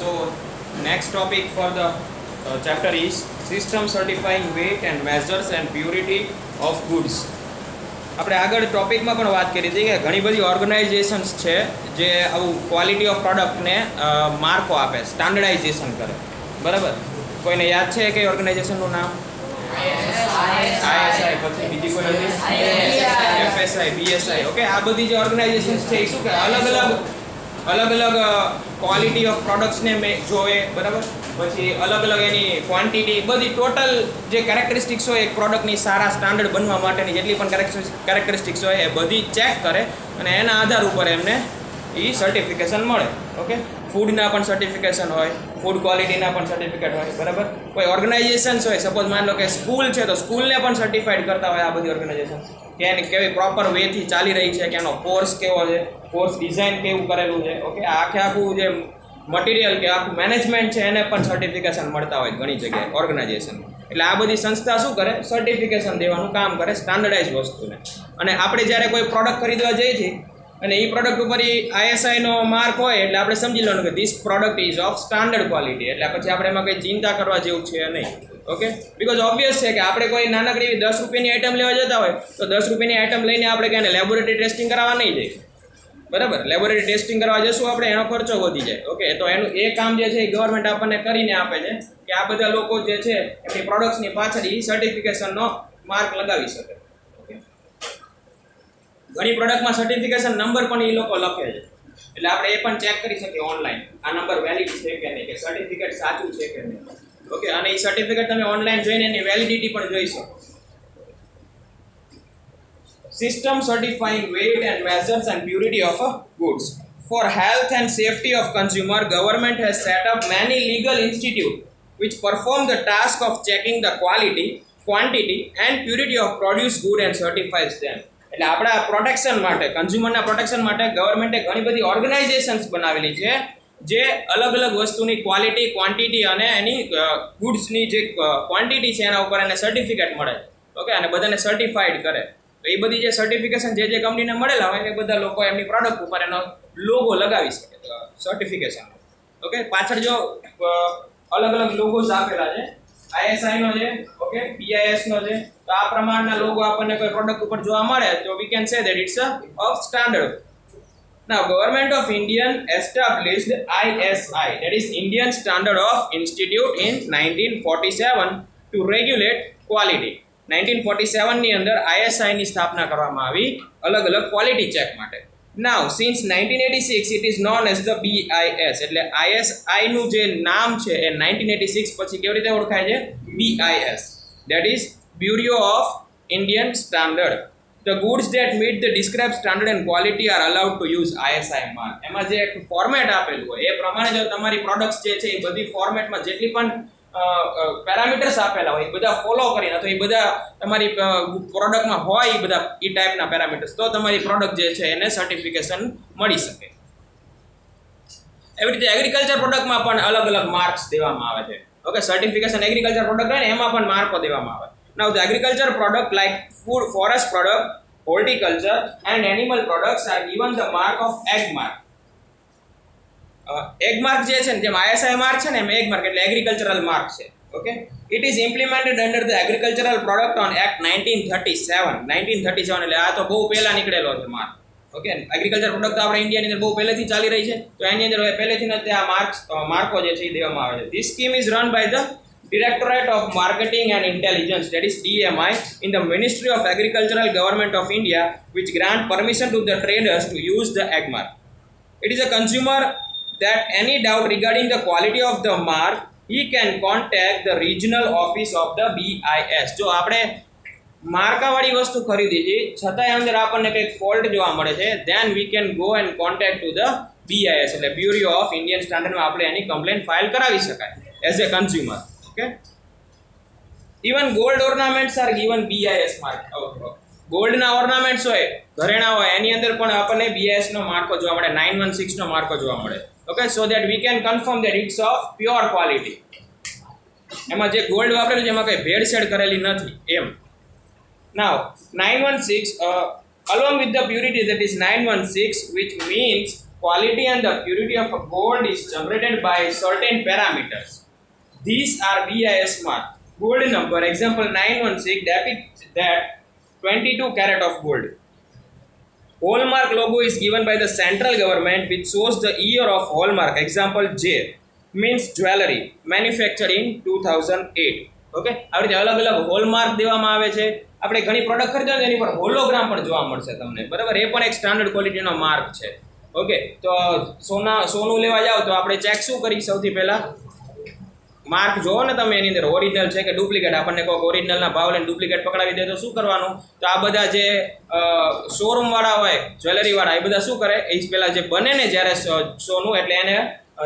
So next topic for the chapter is system certifying weight and measures and purity of goods. આપણે આગળ ટોપિકમાં પણ વાત કરી હતી કે ઘણી બધી ઓર્ગેનાઇઝેશન્સ છે જે આવું ક્વોલિટી ઓફ પ્રોડક્ટને માર્કો આપે, સ્ટાન્ડર્ડાઇઝેશન કરે, બરાબર? કોઈને યાદ છે કે ઓર્ગેનાઇઝેશનનું નામ? ISI, પછી બીજી કોઈ હતી? FSI, BSI. ઓકે, આ બધી જે ઓર્ગેનાઇઝેશન્સ છે એ શું કે અલગ અલગ ક્વોલિટી ઓફ પ્રોડક્ટ્સને જોવે, બરાબર? પછી અલગ અલગ એની ક્વોન્ટિટી, બધી ટોટલ જે કેરેક્ટરિસ્ટિક્સ હોય એક પ્રોડક્ટની સારા સ્ટાન્ડર્ડ બનવા માટેની જેટલી પણ કેરેક્ટરિસ્ટિક્સ હોય એ બધી ચેક કરે અને એના આધાર ઉપર એમને એ સર્ટિફિકેશન મળે. ઓકે, ફૂડના પણ સર્ટિફિકેશન હોય, ફૂડ ક્વોલિટીના પણ સર્ટિફિકેટ હોય, બરાબર? કોઈ ઓર્ગેનાઇઝેશન્સ હોય, સપોઝ માની લો કે સ્કૂલ છે તો સ્કૂલને પણ સર્ટિફાઈડ કરતા હોય આ બધી ઓર્ગેનાઇઝેશન કે એની કેવી પ્રોપર વેથી ચાલી રહી છે, કે એનો કોર્સ કેવો છે, કોર્સ ડિઝાઇન કેવું કરેલું છે. ઓકે, આખું જે મટીરિયલ કે આખું મેનેજમેન્ટ છે એને પણ સર્ટિફિકેશન મળતા હોય ઘણી જગ્યાએ ઓર્ગેનાઇઝેશન. એટલે આ બધી સંસ્થા શું કરે? સર્ટિફિકેશન દેવાનું કામ કરે સ્ટાન્ડર્ડાઇઝ વસ્તુને. અને આપણે જ્યારે કોઈ પ્રોડક્ટ ખરીદવા જઈએ છીએ અને એ પ્રોડક્ટ ઉપર ISIનો માર્ક હોય એટલે આપણે સમજી લેવાનું કે this product ease of standard quality. એટલે પછી આપણે એમાં કંઈ ચિંતા કરવા જેવું છે નહીં. ઓકે, બિકોઝ ઓબ્વિયસ છે કે આપણે કોઈ નાનકડી એવી 10 રૂપિયાની આઈટમ લેવા જતા હોય તો 10 રૂપિયાની આઈટમ લઈને આપણે ક્યાંને લેબોરેટરી ટેસ્ટિંગ કરાવવા નહીં જઈએ, બરાબર? લેબોરેટરી ટેસ્ટિંગ કરવા જશું આપણે, એનો ખર્ચો વધી જાય. ઓકે, તો એનું એ કામ જે છે એ ગવર્મેન્ટ આપણને કરીને આપે છે કે આ બધા લોકો જે છે એમની પ્રોડક્ટ્સની પાછળ એ સર્ટિફિકેશનનો માર્ક લગાવી શકે. ઓકે, ઘણી પ્રોડક્ટમાં સર્ટિફિકેશન નંબર પણ એ લોકો લખે છે એટલે આપણે એ પણ ચેક કરી શકીએ ઓનલાઈન આ નંબર વેલિડ છે કે નહીં, કે સર્ટિફિકેટ સાચું છે કે નહીં. ઓકે, અને એ સર્ટિફિકેટ તમે ઓનલાઈન જોઈને એની વેલિડિટી પણ જોઈ શકો. System certifying weight and measures and purity of goods. For health and safety of consumer, government has set up many legal institutes which perform the task of checking the quality, quantity and purity of produce good and certifies them. એટલે આપણા protection માટે, કન્ઝ્યુમરના protection માટે ગવર્મેન્ટે ઘણી બધી organisations બનાવેલી છે જે અલગ અલગ વસ્તુની ક્વોલિટી, ક્વોન્ટિટી અને એની ગુડ્સની જે ક્વોન્ટિટી છે એના ઉપર એને સર્ટિફિકેટ મળે. ઓકે, અને બધાને સર્ટિફાઈડ કરે. તો એ બધી જે સર્ટિફિકેશન જે કંપનીને મળેલા હોય એ બધા લોકો એમની પ્રોડક્ટ ઉપર એનો લોગો લગાવી શકે સર્ટિફિકેશન. ઓકે, પાછળ જો અલગ અલગ લોગોસ આપેલા છે, ISIનો છે, ઓકે, BISનો છે. તો આ પ્રમાણના લોગો આપણને કોઈ પ્રોડક્ટ ઉપર જોવા મળે તો we can say that it's of standard. Now, Government of India established ISI, that is Indian Standard of Institute, in 1947 to regulate quality. 1947 ની અંદર ISI ની સ્થાપના કરવામાં આવી અલગ અલગ ક્વોલિટી ચેક માટે. Now, since 1986 it is known as the BIS. એટલે ISI નું જે નામ છે એ 1986 પછી કેવી રીતે ઓળખાય છે? BIS, that is Bureau of Indian Standard. The goods that meet the described standard and quality are allowed to use ISI mark. એમાં જે ફોર્મેટ આપેલું હોય એ પ્રમાણે જો તમારી પ્રોડક્ટ્સ જે છે એ બધી ફોર્મેટમાં જેટલી પણ પેરામીટર્સ આપેલા હોય એ બધા ફોલો કરીને તો એ બધા તમારી પ્રોડક્ટમાં હોય એ બધા એ ટાઈપના પેરામીટર્સ તો તમારી પ્રોડક્ટ જે છે એને સર્ટિફિકેશન મળી શકે. એવી રીતે એગ્રીકલ્ચર પ્રોડક્ટમાં પણ અલગ અલગ માર્ક્સ દેવામાં આવે છે. ઓકે, સર્ટિફિકેશન એગ્રીકલ્ચર પ્રોડક્ટ હોય ને એમાં પણ માર્કો દેવામાં આવે. Now, the agriculture product like food, forest product, horticulture and animal products are given the mark of egg mark. Egg mark જે છે ને જેમ ISI માર્ક છે ને એમ egg mark એટલે એગ્રીકલ્ચરલ માર્ક છે. Okay, it is implemented under the Agricultural Product on Act 1937. 1937 એટલે આ તો બહુ પહેલા નીકળેલો છે માર્ક. ઓકે, એગ્રીકલ્ચર પ્રોડક્ટ આપણે ઇન્ડિયાની અંદર બહુ પહેલેથી ચાલી રહી છે તો એની અંદર પહેલેથી જ આ માર્કો જે છે એ દેવામાં આવે છે. This scheme is run by the Directorate of Marketing and Intelligence, that is DMI, in the Ministry of Agricultural Government of India, which grant permission to the traders to use the egg mark. It is a consumer that any doubt regarding the quality of the mark, he can contact the regional office of the BIS. જો આપણે માર્કાવાળી વસ્તુ ખરીદી છે છતાંય અંદર આપણને કંઈક fault જોવા મળે છે then we can go and contact to the BIS એટલે Bureau of Indian Standard માં આપણે એની કમ્પ્લેન્ટ ફાઇલ કરાવી શકાય as a consumer. Okay, even gold ornaments are given BIS mark. Gold ના ઓર્નામેન્ટ્સ હોય, ઘરેણા હોય એની અંદર પણ આપણને BIS નો માર્કો જોવા મળે, 916 નો માર્કો જોવા મળે. Okay, so that we can confirm that it's of pure quality. એમાં જે ગોલ્ડ વાપરેલું છે એમાં કઈ ભેળસેળ કરેલી નથી એમ. Now 916 along with the purity, that is 916, which means quality and the purity of a gold is generated by certain parameters. These are BIS mark. Gold number, example 916 depicts that 22 carat of gold. Hallmark logo is given by the central government which shows the year of hallmark. Example J means jewelry manufactured in 2008. Okay આવી રીતે અલગ અલગ hallmark દેવામાં આવે છે. આપણે ઘણી product ખરીદો એની પર હોલોગ્રામ પણ જોવા મળશે તમને, બરાબર. એ પણ એક સ્ટાન્ડર્ડ ક્વોલિટીનો માર્ક છે. ઓકે, તો સોનું લેવા જાવ તો આપણે ચેક શું કરી? સૌથી પહેલા માર્ક જોવો ને તમે એની અંદર ઓરિજિનલ છે કે ડુપ્લિકેટ. આપણને કોઈક ઓરિજિનલના ભાવ લઈને ડુપ્લિકેટ પકડાવી દે તો શું કરવાનું? તો આ બધા જે શોરૂમ વાળા હોય, જ્વેલરી વાળા, એ બધા શું કરે? એ પહેલા જે બને ને જ્યારે સોનું, એટલે એને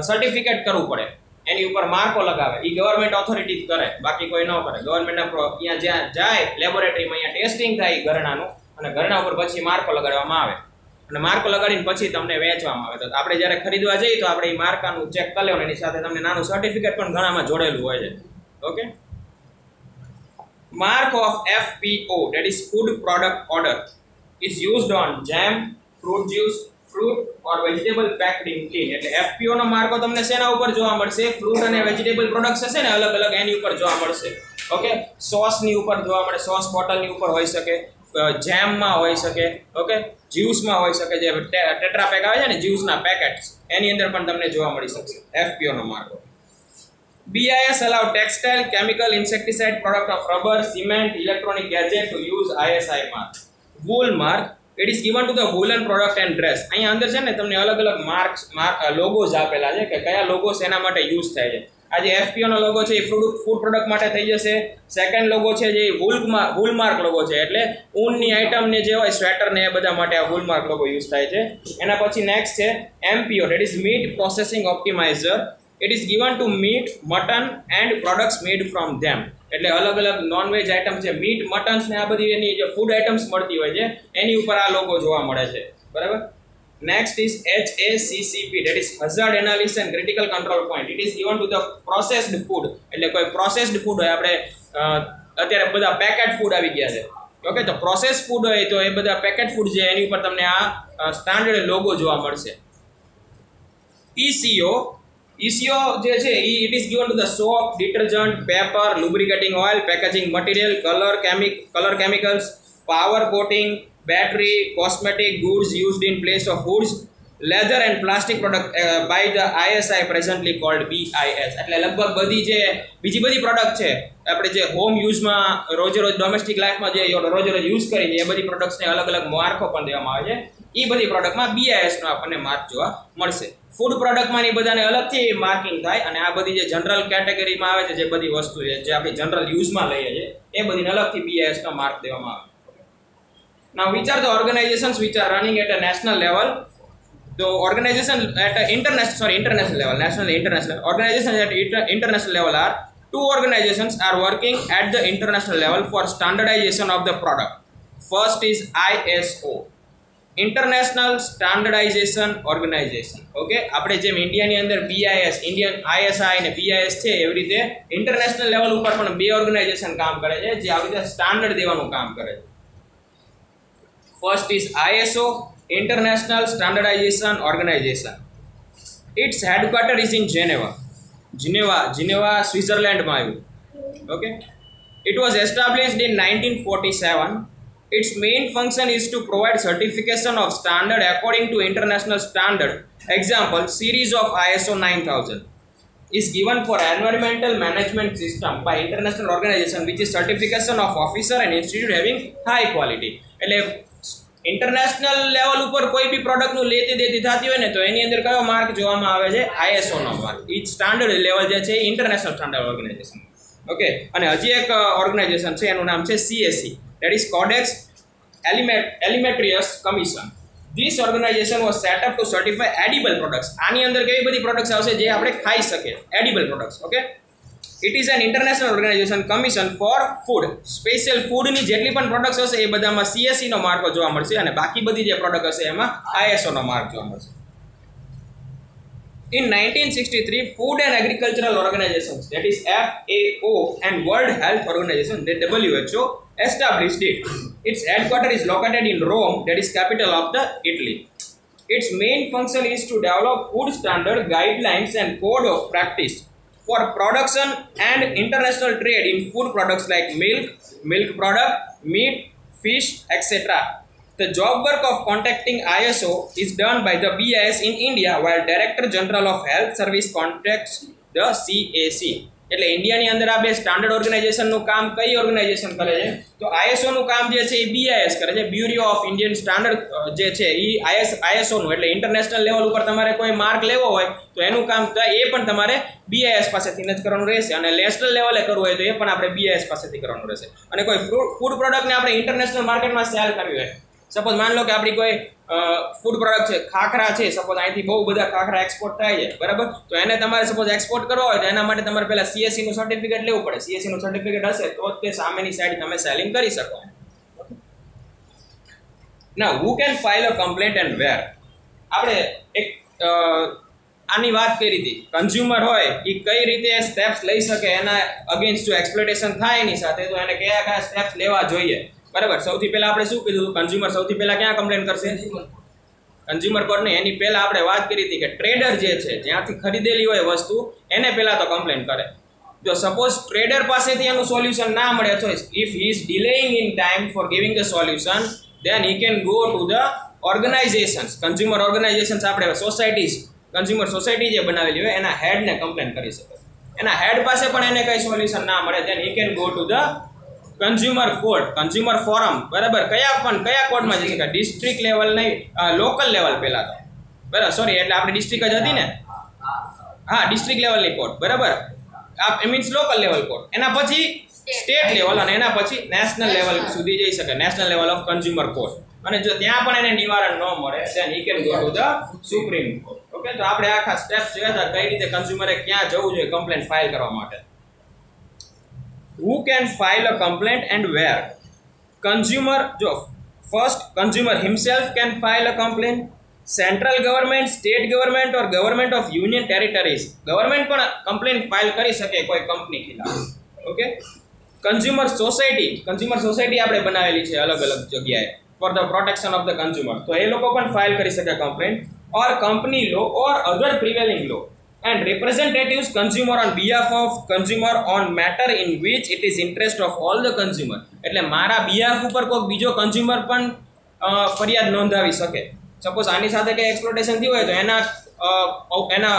સર્ટિફિકેટ કરવું પડે, એની ઉપર માર્કો લગાવે. એ ગવર્મેન્ટ ઓથોરિટી કરે, બાકી કોઈ ન કરે. ગવર્મેન્ટના અહીંયા જ્યાં જાય લેબોરેટરીમાં, અહીંયા ટેસ્ટિંગ થાય ઘરણાનું, અને ઘરણા ઉપર પછી માર્કો લગાડવામાં આવે, અને માર્કો લગાડીને પછી તમને વેચવામાં આવે. તો આપણે જ્યારે ખરીદવા જઈએ તો આપણે એ માર્કાનું ચેક કરી લેવાનું, એની સાથે તમને નાનું સર્ટિફિકેટ પણ ઘણામાં જોડેલું હોય છે. Okay, mark of FPO, that is food product order, is used on jam, fruit juice, fruit or vegetable packed in tin. એટલે FPO નો માર્કો તમને શેના ઉપર જોવા મળશે? ફ્રૂટ અને વેજીટેબલ પ્રોડક્ટ્સ હશે ને અલગ અલગ, એની ઉપર જોવા મળશે. ઓકે, સોસની ઉપર જોવા મળે, સોસ બોટલની ઉપર હોઈ શકે, જેમમાં હોઈ શકે, ઓકે, જ્યુસમાં હોઈ શકે, જે ટેટ્રા પેક આવે છે ને જ્યુસના પેકેટ્સ, એની અંદર પણ તમને જોવા મળી શકશે FPO no Marco. BIS allow textile, chemical, insecticide, product of rubber, cement, electronic gadget to use ISI mark. Wool mark, it is given to the woolen product and dress. અહીંયા અંદર છે ને તમને અલગ અલગ લોગોઝ આપેલા છે કે કયા લોગોસ એના માટે યુઝ થાય છે. આ જે FPO નો લોગો છે એ ફૂડ પ્રોડક્ટ માટે થઈ જશે. સેકન્ડ લોગો છે જે વૂલ માર્ક લોગો છે, એટલે ઊનની આઇટમ ને જે હોય સ્વેટર ને એ બધા માટે આ વૂલ માર્ક લોગો યુઝ થાય છે. એના પછી નેક્સ્ટ છે MPO, that is meat processing optimizer. It is given to meat, mutton and products made from them. એટલે અલગ અલગ નોનવેજ આઇટમ છે, મીટ, મટન્સ ને આ બધી એની જે ફૂડ આઇટમ્સ મળતી હોય છે એની ઉપર આ લોગો જોવા મળે છે, બરાબર. Next is HACCP, that is hazard analysis and critical control point. It is given to the processed food. એટલે કોઈ પ્રોસેસ્ડ ફૂડ હોય, આપણે અત્યારે બધા પેકેટ ફૂડ આવી ગયા છે. ઓકે, તો પ્રોસેસ ફૂડ હોય તો એ બધા પેકેટ ફૂડ છે એની ઉપર તમને આ સ્ટાન્ડર્ડ લોગો જોવા મળશે. ECO જે છે it is given to the soap, detergent, paper, lubricating oil, packaging material, color chemicals, power coating, battery, cosmetic goods used in place of foods, leather and plastic product by the ISI presently called BIS. એટલે લગભગ બધી જે બીજી બધી product છે આપણે જે home યુઝમાં રોજ ડોમેસ્ટિક લાઈફમાં જે રોજ યુઝ કરી એ બધી પ્રોડક્ટ્સને અલગ અલગ માર્કો પણ દેવામાં આવે છે. એ બધી પ્રોડક્ટમાં BIS નો આપણને માર્ક જોવા મળશે. ફૂડ પ્રોડક્ટમાં એ બધાને અલગથી માર્કિંગ થાય, અને આ બધી જે જનરલ કેટેગરીમાં આવે છે જે બધી વસ્તુ છે જે આપણે જનરલ યુઝમાં લઈએ છીએ એ બધીને અલગથી BIS નો માર્ક દેવામાં આવે. Now which are the organizations which are running at a national level? The organization at a international level, national and international. Organizations at international level are two organizations are working at the international level for standardization of the product. First is ISO, International Standardization Organization. Okay, આપણે જેમ ઇન્ડિયાની અંદર BIS, Indian ISI અને BIS છે, એવી રીતે international level ઉપર પણ બે ઓર્ગેનાઇઝેશન કામ કરે છે જે આવી રીતે સ્ટાન્ડર્ડ દેવાનું કામ કરે છે. First is ISO, International Standardization Organization. Its headquarters is in Geneva, સ્વિટ્ઝરલેન્ડમાં આવ્યું. Okay, it was established in 1947. Its main function is to provide certification of standard according to international standard. Example, series of ISO 9000 is given for environmental management system by international organization which is certification of officer and institute having high quality. એટલે international level ઉપર કોઈ બી પ્રોડક્ટનું લેતી દેતી થતી હોય ને તો એની અંદર કયો માર્ક જોવામાં આવે છે? ISO નો માર્ક. ઈ સ્ટાન્ડર્ડ લેવલ જે છે ઇન્ટરનેશનલ સ્ટાન્ડર્ડ ઓર્ગેનાઇઝેશન. ઓકે, અને હજી એક ઓર્ગેનાઇઝેશન છે એનું નામ છે CSE, that is Codex Alimentarius Commission. This organization was set up to certify edible products. આની અંદર કેવી બધી પ્રોડક્ટ્સ આવશે જે આપણે ખાઈ શકીએ, edible products. Okay, it is an international organization commission for food. Special ફૂડની જેટલી પણ પ્રોડક્ટ્સ હશે એ બધામાં CSE નો માર્કો જોવા મળશે, અને બાકી બધી જે પ્રોડક્ટ હશે એમાં ISO નો માર્ક જોવા મળશે. In 1963, Food and Agricultural Organizations, that is FAO, and World Health Organization, the WHO, established it. Its headquarters is located in Rome, that is capital of the Italy. Its main function is to develop food standard guidelines and code of practice for production and international trade in food products like milk, milk product, meat, fish, etc. The job work of contacting ISO is done by the BIS in India, while Director General of Health Service contacts the CAC. એટલે ઇન્ડિયાની અંદર આ બે standard ઓર્ગેનાઇઝેશનનું કામ કઈ organisation કરે છે? તો આઈએસઓનું કામ જે છે એ બીઆઈએસ કરે છે, બ્યુરો ઓફ ઇન્ડિયન સ્ટાન્ડર્ડ જે છે એ આઈએસઓનું. એટલે ઇન્ટરનેશનલ લેવલ ઉપર તમારે કોઈ માર્ક લેવો હોય તો એનું કામ એ પણ તમારે બીઆઈએસ પાસેથી જ કરવાનું રહેશે, અને નેશનલ લેવલે કરવું હોય તો એ પણ આપણે બીઆઈએસ પાસેથી કરવાનું રહેશે. અને કોઈ ફૂડ પ્રોડક્ટને આપણે ઇન્ટરનેશનલ માર્કેટમાં સેલ કરવી હોય, સપોઝ માન લો કે આપણી કોઈ ફૂડ પ્રોડક્ટ છે, ખાખરા છે, સપોઝ અહીંથી બહુ બધા ખાખરા એક્સપોર્ટ થાય છે, બરાબર, તો એને તમારે સપોઝ એક્સપોર્ટ કરવા હોય તો એના માટે તમારે પહેલા સીએસસીનું સર્ટિફિકેટ લેવું પડે. સીએસસીનું સર્ટિફિકેટ હશે તો તે સામેની સાઈડ તમે સેલિંગ કરી શકો. ના who can file a complaint and where? આપણે એક આની વાત કરી હતી, કન્ઝ્યુમર હોય એ કઈ રીતે સ્ટેપ્સ લઈ શકે એના અગેન્સ્ટ જો એક્સપ્લોટેશન થાય એની સાથે, તો એને કયા કયા સ્ટેપ્સ લેવા જોઈએ, બરાબર. સૌથી પહેલા આપણે શું કીધું? કન્ઝ્યુમર સૌથી પહેલા ક્યાં કમ્પ્લેન કરશે? કન્ઝ્યુમર કોર્ટ ને. એની પહેલા આપણે વાત કરી હતી કે ટ્રેડર જે છે, જ્યાંથી ખરીદેલી હોય વસ્તુ, એને પહેલા તો કમ્પ્લેન કરે. જો સપોઝ ટ્રેડર પાસેથી એનું સોલ્યુશન ના મળે, તો if he is delaying in time for giving the solution, then he can go to the organizations, consumer organizations, આપણે સોસાયટીઝ, કન્ઝ્યુમર સોસાયટી જે બનાવેલી હોય એના હેડને કમ્પ્લેન કરી શકે. એના હેડ પાસે પણ એને કઈ સોલ્યુશન ના મળે, then he can go to the consumer court, consumer forum, બરાબર. કયા કોર્ટમાં જઈ શકે? ડિસ્ટ્રિક્ટ લેવલ નહીં, લોકલ લેવલ પહેલા તો, બરાબર, સોરી, એટલે આપણે ડિસ્ટ્રિક્ટ જ હતી ને, હા, ડિસ્ટ્રિક્ટ લેવલની કોર્ટ, બરાબર, આ મીન્સ લોકલ લેવલ કોર્ટ. એના પછી સ્ટેટ લેવલ અને એના પછી નેશનલ લેવલ સુધી જઈ શકે, national level of consumer court. અને જો ત્યાં પણ એને નિવારણ ન મળે, then he can go to the supreme court. Okay, તો આપણે આખા સ્ટેપ્સ જોયા હતા કઈ રીતે કન્ઝ્યુમરે ક્યાં જવું જોઈએ કમ્પ્લેન્ટ ફાઇલ કરવા માટે. Who can file a complaint and where? Consumer, જો first consumer himself can file a complaint. Central government, state government or government of union territories, government પણ complaint file કરી શકે કોઈ કંપની ખિલાફ. ઓકે, કન્ઝ્યુમર સોસાયટી આપણે બનાવેલી છે અલગ અલગ જગ્યાએ for the protection of the consumer, તો એ લોકો પણ ફાઇલ કરી શકે complaint. Or company law or other prevailing law and representatives consumer on behalf of consumer on matter in which it is interest of all the consumer. એટલે મારા behalf ઉપર કોઈ બીજો કન્ઝ્યુમર પણ ફરિયાદ નોંધાવી શકે. સપોઝ આની સાથે કંઈ એક્સપ્લોટેશન થયું હોય તો એના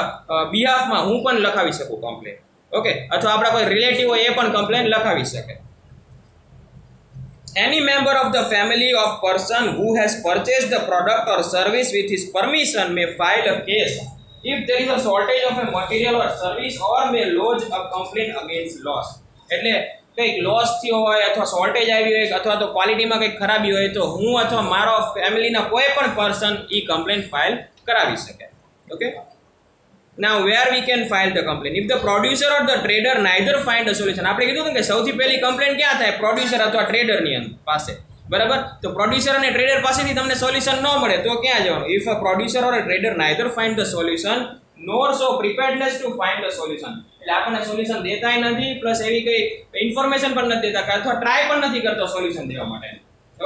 બિહાફમાં હું પણ લખાવી શકું કમ્પ્લેન. ઓકે, અથવા આપણા કોઈ રિલેટિવ હોય એ પણ કમ્પ્લેન લખાવી શકે. Any member of the family of person who has purchased the product or service with his permission may file a case if there is a shortage of a material or service or may lodge a complaint against loss. એટલે કંઈક loss થયો હોય અથવા shortage આવી હોય અથવા તો ક્વોલિટીમાં કંઈક ખરાબી હોય તો હું અથવા મારો ફેમિલીના કોઈ પણ પર્સન એ કમ્પ્લેન્ટ ફાઇલ કરાવી શકે. Okay, now where we can file the complaint? If the producer or the trader neither find a solution, આપણે કીધું કે સૌથી પહેલી કમ્પ્લેન્ટ ક્યાં થાય? પ્રોડ્યુસર અથવા ટ્રેડરની પાસે, બરાબર. તો પ્રોડ્યુસર અને ટ્રેડર પાસેથી તમને સોલ્યુશન ન મળે તો ક્યાં જવાનું? If a producer or a trader neither find the solution nor show preparedness to find the solution, એટલે આપણને સોલ્યુશન દેતાય નથી, પ્લસ એવી કઈ ઇન્ફોર્મેશન પણ નથી દેતા અથવા ટ્રાય પણ નથી કરતો સોલ્યુશન દેવા માટે.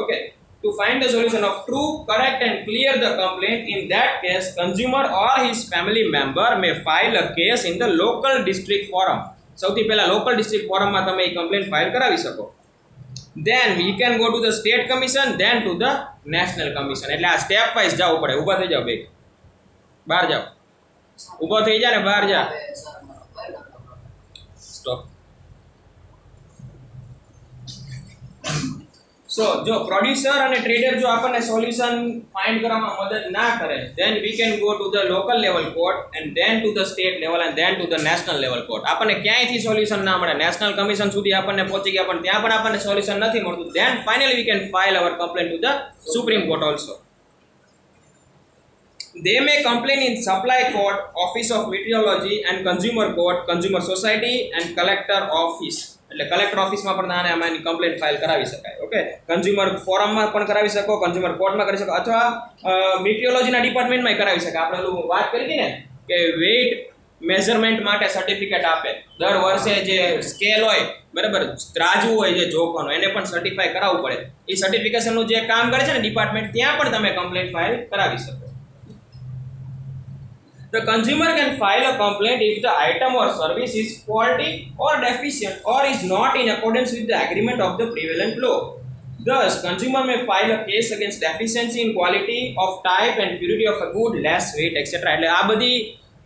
Okay, to find the solution of true, correct and clear the complaint, in that case consumer or his family member may file a case in the local district forum. સૌથી પહેલા local district ફોરમમાં તમે એ complaint file કરાવી શકો. Then we can go to the state commission, then to the national commission. એટલે આ step wise જવું પડે. ઊભા થઈ જાઓ, બે બહાર જાઓ, ઊભો થઈ જા ને બહાર જા, સ્ટોપ. સો જો પ્રોડ્યુસર અને ટ્રેડર જો આપણને સોલ્યુશન ફાઇન્ડ કરવામાં મદદ ના કરે, then we can go to the local level court and then to the state level and then to the national level court. આપણને ક્યાંયથી સોલ્યુશન ના મળે, નેશનલ કમિશન સુધી આપણને પહોંચી ગયા પણ ત્યાં પણ આપણને સોલ્યુશન નથી મળતું, then finally we can file our complaint to the Supreme Court also. They may complain in supply court, office of meteorology and consumer court, consumer society and collector office. એટલે કલેક્ટર ઓફિસમાં પણ આની complaint file કરાવી શકાય. Okay, consumer ફોરમમાં પણ કરાવી શકો, કન્ઝ્યુમર કોર્ટમાં કરી શકો, અથવા મીટિયોલોજીના ડિપાર્ટમેન્ટમાં કરાવી શકાય. આપણે વાત કરી હતી ને કે વેઇટ મેઝરમેન્ટ માટે સર્ટિફિકેટ આપે દર વર્ષે, જે સ્કેલ હોય, બરાબર, ત્રાજવું હોય જે જોખવાનું, એને પણ સર્ટિફાઈ કરાવવું પડે. એ સર્ટિફિકેશનનું જે કામ કરે છે ને ડિપાર્ટમેન્ટ, ત્યાં પણ તમે કમ્પ્લેન્ટ ફાઇલ કરાવી શકો. The consumer can file a complaint if the item or service is faulty or deficient or is not in accordance with the agreement of the prevalent law. Thus, consumer may file a case against deficiency in quality of type and purity of a good, less weight, etc. એટલે આ બધી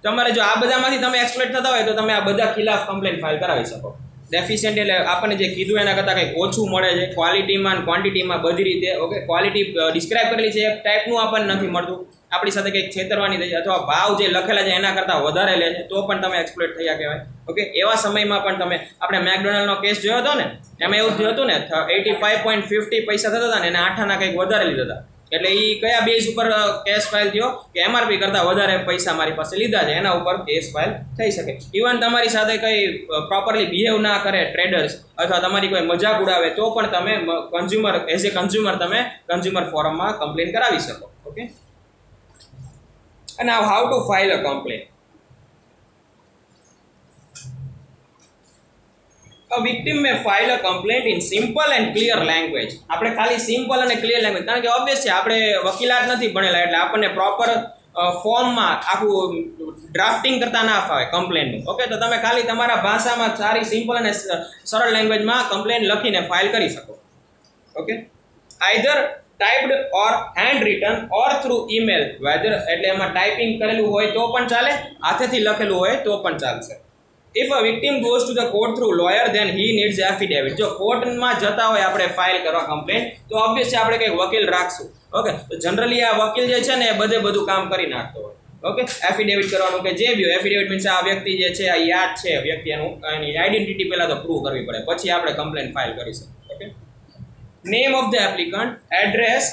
તમારે જો આ બધામાંથી તમે exploit થતા હોય તો તમે આ બધા ખિલાફ કમ્પ્લેન્ટ ફાઇલ કરાવી શકો. ડેફિશિયન્ટ એટલે આપણને જે કીધું એના કરતાં કંઈક ઓછું મળે છે ક્વોલિટીમાં અને ક્વોન્ટિટીમાં બધી રીતે. ઓકે, ક્વોલિટી ડિસ્ક્રાઇબ કરેલી છે એ ટાઈપનું આપણને નથી મળતું, આપણી સાથે કંઈક છેતરવાની થઈ અથવા ભાવ જે લખેલા છે એના કરતાં વધારે લે છે તો પણ તમે એક્સપ્લોઇટ થયા કહેવાય. ઓકે, એવા સમયમાં પણ તમે આપણે મેકડોનાલ્ડનો કેસ જોયો હતો ને, એમાં એવું થયું હતું ને 85.50 પૈસા થતા હતા ને એને 8 આના કંઈક વધારે લીધા હતા. એટલે એ કયા બેઝ ઉપર કેસ ફાઇલ થયો કે એમઆરપી કરતાં વધારે પૈસા મારી પાસે લીધા છે એના ઉપર કેસ ફાઇલ થઈ શકે. ઇવન તમારી સાથે કંઈ પ્રોપરલી બિહેવ ના કરે ટ્રેડર્સ અથવા તમારી કોઈ મજાક ઉડાવે તો પણ તમે કન્ઝ્યુમર એઝ એ કન્ઝ્યુમર તમે કન્ઝ્યુમર ફોરમમાં કમ્પ્લેન કરાવી શકો. Okay, and now how to file a complaint. A victim may file a complaint in simple and clear language. આપણે ખાલી સિમ્પલ અને ક્લિયર લેંગ્વેજ, કારણ કે ઓબ્વિયસ છે આપણે વકીલાત નથી ભણેલા એટલે આપણને પ્રોપર ફોર્મમાં આખું ડ્રાફ્ટિંગ કરતા ના ફાવે કમ્પ્લેન્ટનું. ઓકે, તો તમે ખાલી તમારા ભાષામાં સારી સિમ્પલ અને સરળ લેંગ્વેજમાં કમ્પ્લેન્ટ લખીને ફાઇલ કરી શકો. Okay, either typed or handwritten or through email, whether એટલે એમાં ટાઈપિંગ કરેલું હોય તો પણ ચાલે, હાથેથી લખેલું હોય તો પણ ચાલશે. If a victim goes to the court through lawyer, then he needs affidavit. જો કોર્ટમાં જતા હોય આપણે ફાઇલ કરવા કમ્પ્લેન્ટ તો ઓબ્વિયસલી આપણે કંઈક વકીલ રાખશું. ઓકે, તો જનરલી આ વકીલ જે છે ને એ બધું કામ કરી નાખતો હોય. ઓકે, એફિડેવિટ કરવાનું કે જે બી એફિડેવિટ મીન્સ આ વ્યક્તિ જે છે આ યાદ છે વ્યક્તિ, એની આઈડેન્ટિટી પહેલાં તો પ્રૂવ કરવી પડે પછી આપણે કમ્પ્લેન્ટ ફાઇલ કરી શકીએ. Okay, name of the applicant, address,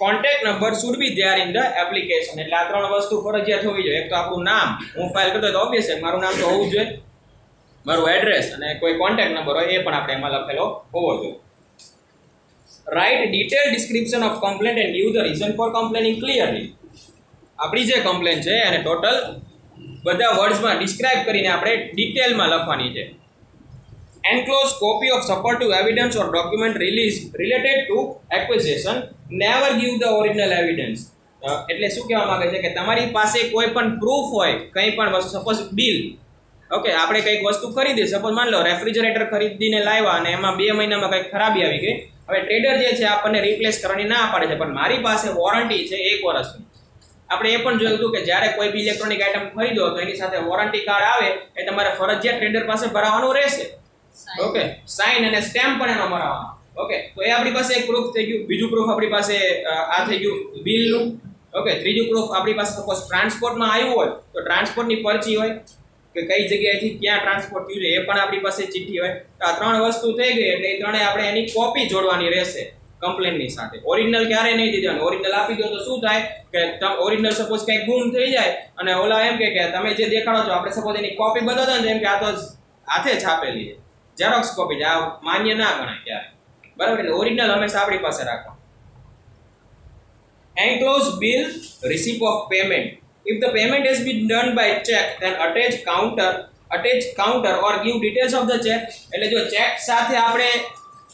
contact number should be there in the application. એટલે આ ત્રણ વસ્તુ ફરજિયાત હોવી જોઈએ. એક તો આપણું નામ, હું ફાઇલ કરતો તો ઓબ્વિયસ છે મારું નામ તો હોવું જોઈએ, મારું એડ્રેસ અને કોઈ કોન્ટેક્ટ નંબર હોય એ પણ આપણે એમાં લખેલો હોવો જોઈએ. Write detail description of complaint and give the reason for complaining clearly. આપણી જે કમ્પ્લેન છે એને ટોટલ બધા વર્ડ્સમાં ડિસ્ક્રાઇબ કરીને આપણે ડિટેલમાં લખવાની છે. Enclose copy of supportive evidence or document released related to acquisition. Never give the original evidence. એટલે શું કહેવા માંગે છે કે તમારી પાસે કોઈ પણ પ્રૂફ હોય કંઈ પણ વસ્તુ, સપોઝ બિલ, ઓકે આપણે કંઈક વસ્તુ ખરીદી, સપોઝ માન લો રેફ્રિજરેટર ખરીદીને લાવ્યા અને એમાં 2 મહિનામાં કંઈક ખરાબી આવી ગઈ, હવે ટ્રેડર જે છે આપણને રિપ્લેસ કરવાની ના પાડે છે પણ મારી પાસે વોરંટી છે 1 વર્ષની. આપણે એ પણ જોયું હતું કે જ્યારે કોઈ બી ઇલેક્ટ્રોનિક આઇટમ ખરીદો તો એની સાથે વોરંટી કાર્ડ આવે એ તમારે ફરજિયાત ટ્રેડર પાસે ભરાવવાનું રહેશે. ઓકે, સાઇન અને સ્ટેમ્પ પણ એનો મરાવવાનો. ઓકે, તો એ આપણી પાસે એક પ્રૂફ થઈ ગયું. બીજું પ્રૂફ આપણી પાસે આ થઈ ગયું બિલનું. ઓકે, ત્રીજું પ્રૂફ આપણી પાસે સપોઝ ટ્રાન્સપોર્ટમાં આવ્યું હોય તો ટ્રાન્સપોર્ટની પરચી હોય કે કઈ જગ્યાએથી ક્યાં ટ્રાન્સપોર્ટ થયું છે એ પણ આપણી પાસે ચિઠ્ઠી હોય. તો આ 3 વસ્તુ થઈ ગઈ એટલે એ ત્રણેય આપણે એની કોપી જોડવાની રહેશે કમ્પ્લેનની સાથે. ઓરિજિનલ ક્યારે નહીં દીધા, ઓરિજિનલ આપી દો તો શું થાય કે ઓરિજિનલ સપોઝ કંઈક ગુમ થઈ જાય અને ઓલા એમ કે તમે જે દેખાડો છો આપણે સપોઝ એની કોપી બતાવતા ને જેમ કે આ તો હાથે છાપેલી છે, ઝેરોક્સ કોપી છે, આ માન્ય ના ગણાય ક્યારે, બરાબર? એટલે ઓરિજિનલ હંમેશા આપણી પાસે રાખો. Enclose bill, receipt of payment. If the payment has been done by check, then attach counter or give details of the check. એટલે જો ચેક સાથે આપણે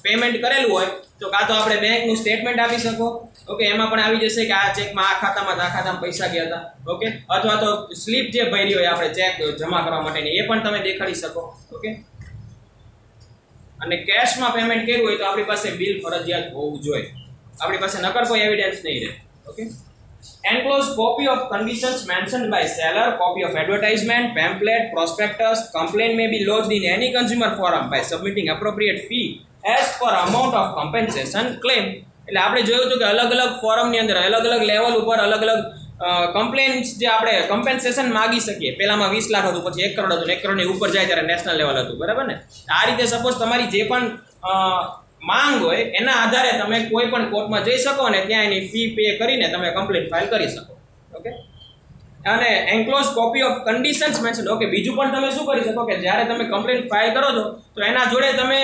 પેમેન્ટ કરેલું હોય તો કાં તો આપણે બેંકનું સ્ટેટમેન્ટ આપી શકો. ઓકે, એમાં પણ આવી જશે કે આ ચેકમાં આ ખાતામાં પૈસા ગયા હતા. ઓકે, અથવા તો સ્લીપ જે ભરી હોય આપણે ચેક જમા કરવા માટેની એ પણ તમે દેખાડી શકો. ઓકે, અને કેશમાં પેમેન્ટ કર્યું હોય તો આપણી પાસે બિલ ફરજિયાત હોવું જોઈએ, આપણી પાસે નકર કોઈ એવિડન્સ નહીં રહે. Okay, enclose copy of conditions mentioned by seller, copy of advertisement, pamphlet, prospectus. Complaint may be lodged in any consumer forum by submitting appropriate fee as per amount of compensation claim. એટલે આપણે જોયું હતું કે અલગ અલગ ફોરમની અંદર અલગ અલગ લેવલ ઉપર અલગ અલગ કમ્પ્લેન્ટ્સ જે આપણે કમ્પેન્સેશન માગી શકીએ. પહેલામાં 20 લાખ હતું, પછી 1 કરોડ હતું, 1 કરોડની ઉપર જાય ત્યારે નેશનલ લેવલ હતું, બરાબર ને? આ રીતે સપોઝ તમારી જે પણ માંગ હોય એના આધારે તમે કોઈ પણ કોર્ટમાં જઈ શકો અને ત્યાં એની ફી પે કરીને તમે કમ્પ્લેન્ટ ફાઇલ કરી શકો. ઓકે, અને enclose copy of conditions mention. Okay, બીજું પણ તમે શું કરી શકો કે જ્યારે તમે કમ્પ્લેન્ટ ફાઇલ કરો છો તો એના જોડે તમે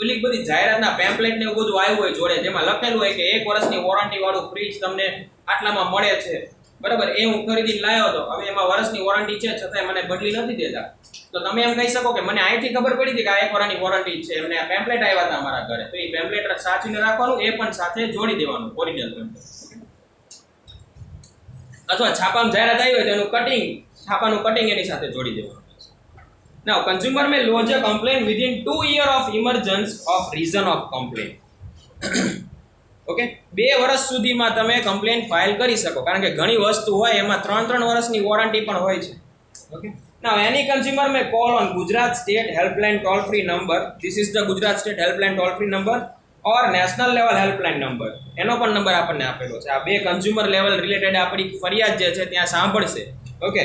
ઓલી બધી જાહેરાતના પેમ્પલેટ ને એવું બધું આવ્યું હોય જોડે, જેમાં લખેલું હોય કે 1 વર્ષની વોરંટી વાળું ફ્રીજ તમને આટલામાં મળે છે, બરાબર? એ હું ખરીદીને લાવ્યો હતો, હવે એમાં વર્ષની વોરંટી છે છતાંય મને બદલી નથી દેતા. તો તમે એમ કહી શકો કે મને અહીંથી ખબર પડી હતી કે આ 1 વર્ષની વોરંટી છે, એમને આ પેમ્પલેટ આવ્યા હતા મારા ઘરે, તો એ પેમ્પલેટ સાચવીને રાખવાનું, એ પણ સાથે જોડી દેવાનું ઓરિજિનલ પેમ્પલેટ. અથવા છાપામાં જાહેરાત આવી હોય તો એનું કટિંગ છાપાનું કટિંગ એની સાથે જોડી દેવાનું. Now, consumer may lodge a complaint within 2 years of emergence of reason of complaint. Okay, 2 વર્ષ સુધીમાં તમે કમ્પ્લેન ફાઇલ કરી શકો, કારણ કે ઘણી વસ્તુ હોય એમાં 3 વર્ષની વોરંટી પણ હોય છે. Okay, now any consumer may call on Gujarat state helpline toll free number. This is the Gujarat state helpline toll free number or national level helpline number. એનો પણ નંબર આપણને આપેલો છે. આ 2 કન્ઝ્યુમર લેવલ રિલેટેડ આપણી ફરિયાદ જે છે ત્યાં સાંભળશે. Okay,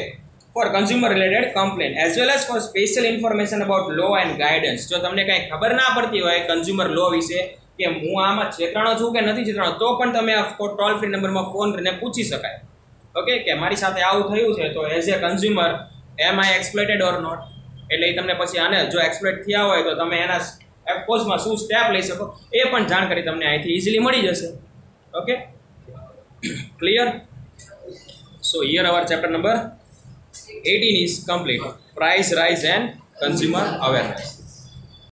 for consumer related complain as well as for special information about law and guidance. જો તમને કંઈ ખબર ના પડતી હોય કન્ઝ્યુમર લો વિશે કે હું આમાં છેતરાણો છું કે નથી છેતરાણો, તો પણ તમે આ ટોલ ફ્રી નંબરમાં ફોન કરીને પૂછી શકાય. ઓકે, કે મારી સાથે આવું થયું છે, તો as a consumer am I exploited or not. એટલે એ તમને પછી આને જો એક્સપ્લોઇટ થયા હોય તો તમે એના એફકોર્સમાં શું સ્ટેપ લઈ શકો એ પણ જાણકારી તમને અહીંથી ઇઝીલી મળી જશે. Okay, clear? So here our chapter number 18 is complete. Price rise and consumer awareness.